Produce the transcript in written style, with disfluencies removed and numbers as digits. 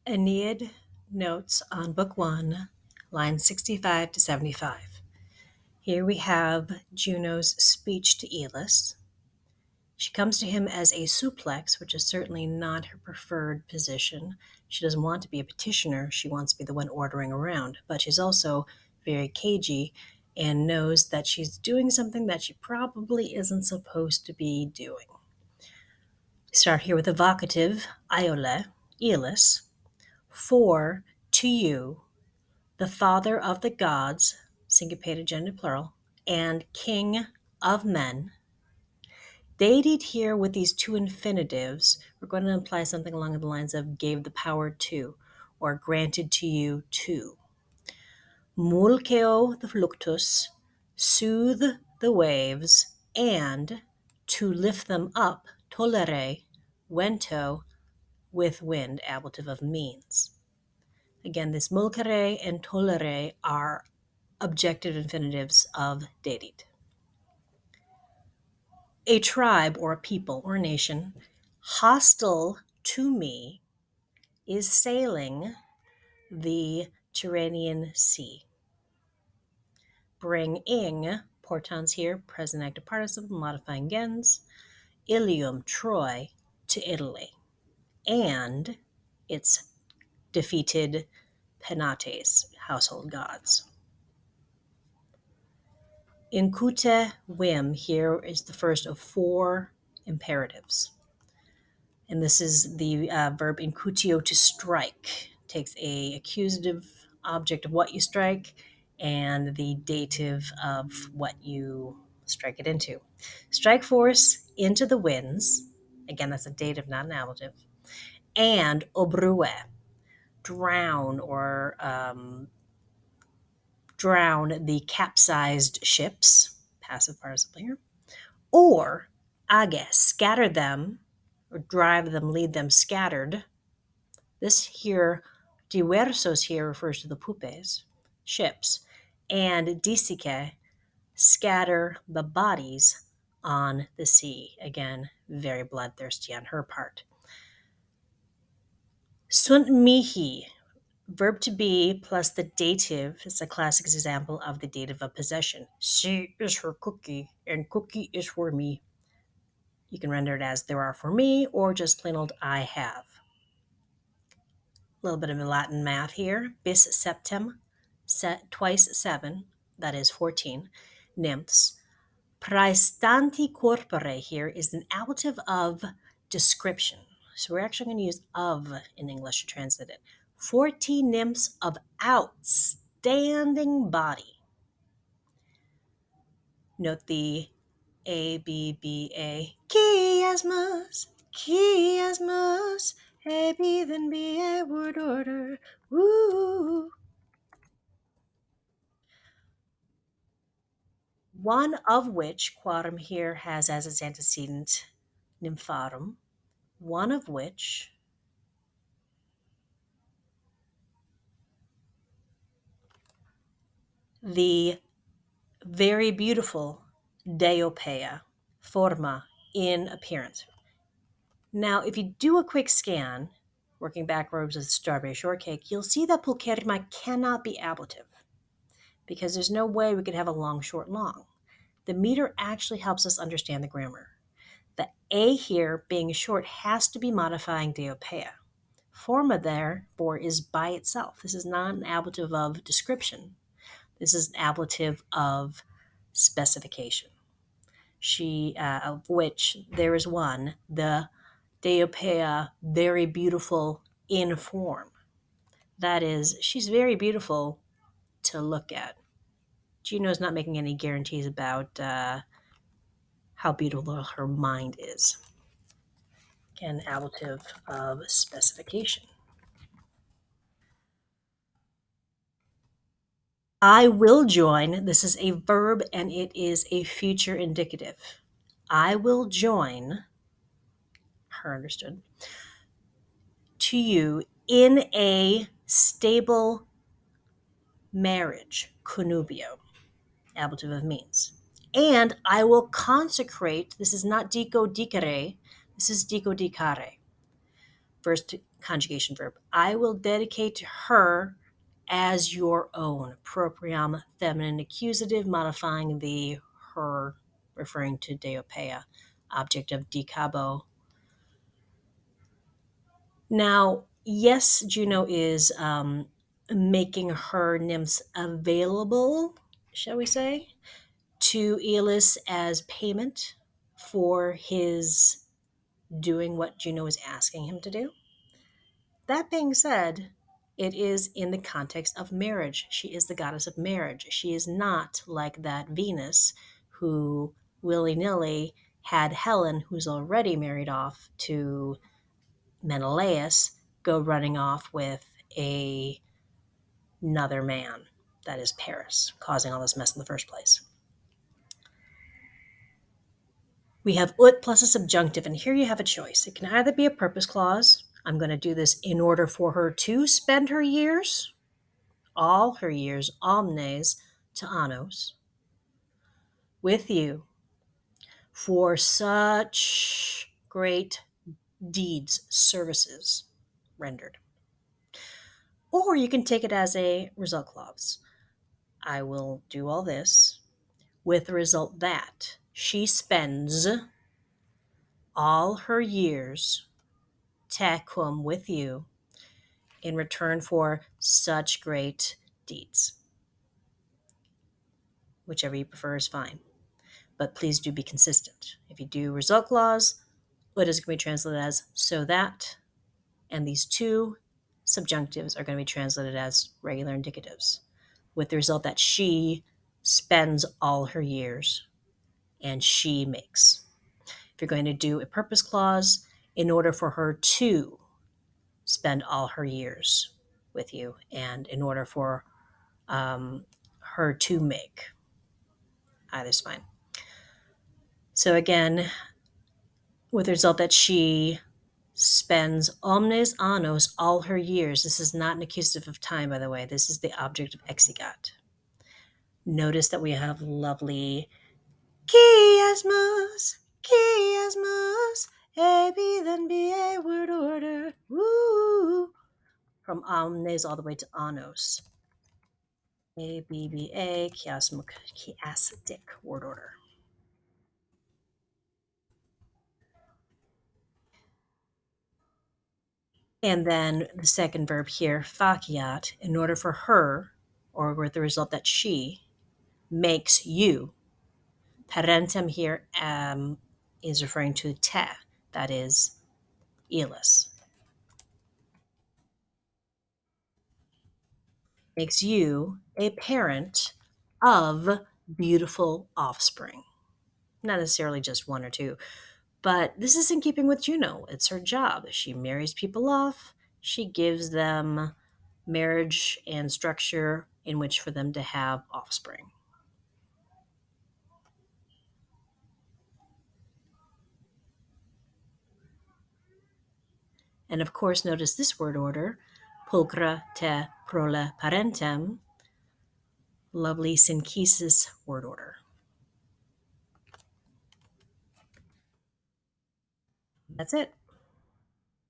Aeneid notes on Book 1, lines 65 to 75. Here we have Juno's speech to Aeolus. She comes to him as a suplex, which is certainly not her preferred position. She doesn't want to be a petitioner. She wants to be the one ordering around. But she's also very cagey and knows that she's doing something that she probably isn't supposed to be doing. Start here with evocative, Iole, Aeolus. For to you, the father of the gods, syncopated genitive plural, and king of men. Deitied here with these two infinitives, we're going to imply something along the lines of gave the power to, or granted to you to. Mulceo the fluctus, soothe the waves, and to lift them up, tollere, vento, with wind, ablative of means. Again, this mulcere and tollere are objective infinitives of deitied. A tribe or a people or a nation hostile to me is sailing the Tyrrhenian Sea. Bringing, portans here, present active participle, modifying gens, Ilium, Troy, to Italy, and its defeated penates, household gods. Incute vim here is the first of four imperatives. And this is the verb incutio, to strike. Takes a accusative object of what you strike and the dative of what you strike it into. Strike force into the winds. Again, that's a dative, not an ablative. And obrue, drown or drown the capsized ships, passive participle here. Or age, scatter them, or drive them, lead them scattered. This here, diversos here refers to the pupes, ships, and disice, scatter the bodies on the sea. Again, very bloodthirsty on her part. Sunt mihi, verb to be plus the dative is a classic example of the dative of possession. She is for cookie, and cookie is for me. You can render it as there are for me, or just plain old I have. A little bit of Latin math here. Bis septem, twice 7, that is 14, nymphs. Praestanti corpore here is an ablative of description. So we're actually going to use of in English to translate it. 14 nymphs of outstanding body. Note the A, B, B, A. Chiasmus, chiasmus. A, B, then B, A, word order. Woo! One of which quorum here has as its antecedent nympharum, one of which the very beautiful Deiopeia, forma, in appearance. Now, if you do a quick scan, working backwards with strawberry shortcake, you'll see that pulcherrima cannot be ablative because there's no way we could have a long, short, long. The meter actually helps us understand the grammar. The A here, being short, has to be modifying Deiopeia. Forma, therefore, is by itself. This is not an ablative of description. This is an ablative of specification. Of which there is one, the Deiopeia, very beautiful in form. That is, she's very beautiful to look at. Juno's not making any guarantees about how beautiful her mind is. Again, ablative of specification. I will join. This is a verb and it is a future indicative. I will join, her understood, to you in a stable marriage, connubio, ablative of means. And I will consecrate, this is not dico dicere, this is dico dicare. First conjugation verb. I will dedicate her as your own. Proprium, feminine accusative, modifying the her, referring to Deopeia, object of decabo. Now, yes, Juno is making her nymphs available, shall we say, to Aeolus as payment for his doing what Juno is asking him to do. That being said, it is in the context of marriage. She is the goddess of marriage. She is not like that Venus who willy nilly had Helen, who's already married off to Menelaus, go running off with another man, that is Paris, causing all this mess in the first place. We have ut plus a subjunctive, and here you have a choice. It can either be a purpose clause. I'm going to do this in order for her to spend her years, all her years, omnes to annos, with you for such great deeds, services rendered. Or you can take it as a result clause. I will do all this with the result that she spends all her years tecum with you in return for such great deeds. Whichever you prefer is fine. But please do be consistent. If you do result clause, what is going to be translated as so that, and these two subjunctives are going to be translated as regular indicatives, with the result that she spends all her years and she makes. If you're going to do a purpose clause, in order for her to spend all her years with you, and in order for her to make, either's fine. So again, with the result that she spends omnes annos, all her years. This is not an accusative of time, by the way. This is the object of exigat. Notice that we have lovely chiasmus, A, B, then B, A, word order, woo, from omnes all the way to annos. A, B, B, A, chiastic word order. And then the second verb here, faciat, in order for her, or with the result that she, makes you. Parentem here is referring to te, that is Aeolus. Makes you a parent of beautiful offspring. Not necessarily just one or two, but this is in keeping with Juno. It's her job. She marries people off. She gives them marriage and structure in which for them to have offspring. And of course, notice this word order, pulchra te prole parentem, lovely synchesis word order. That's it.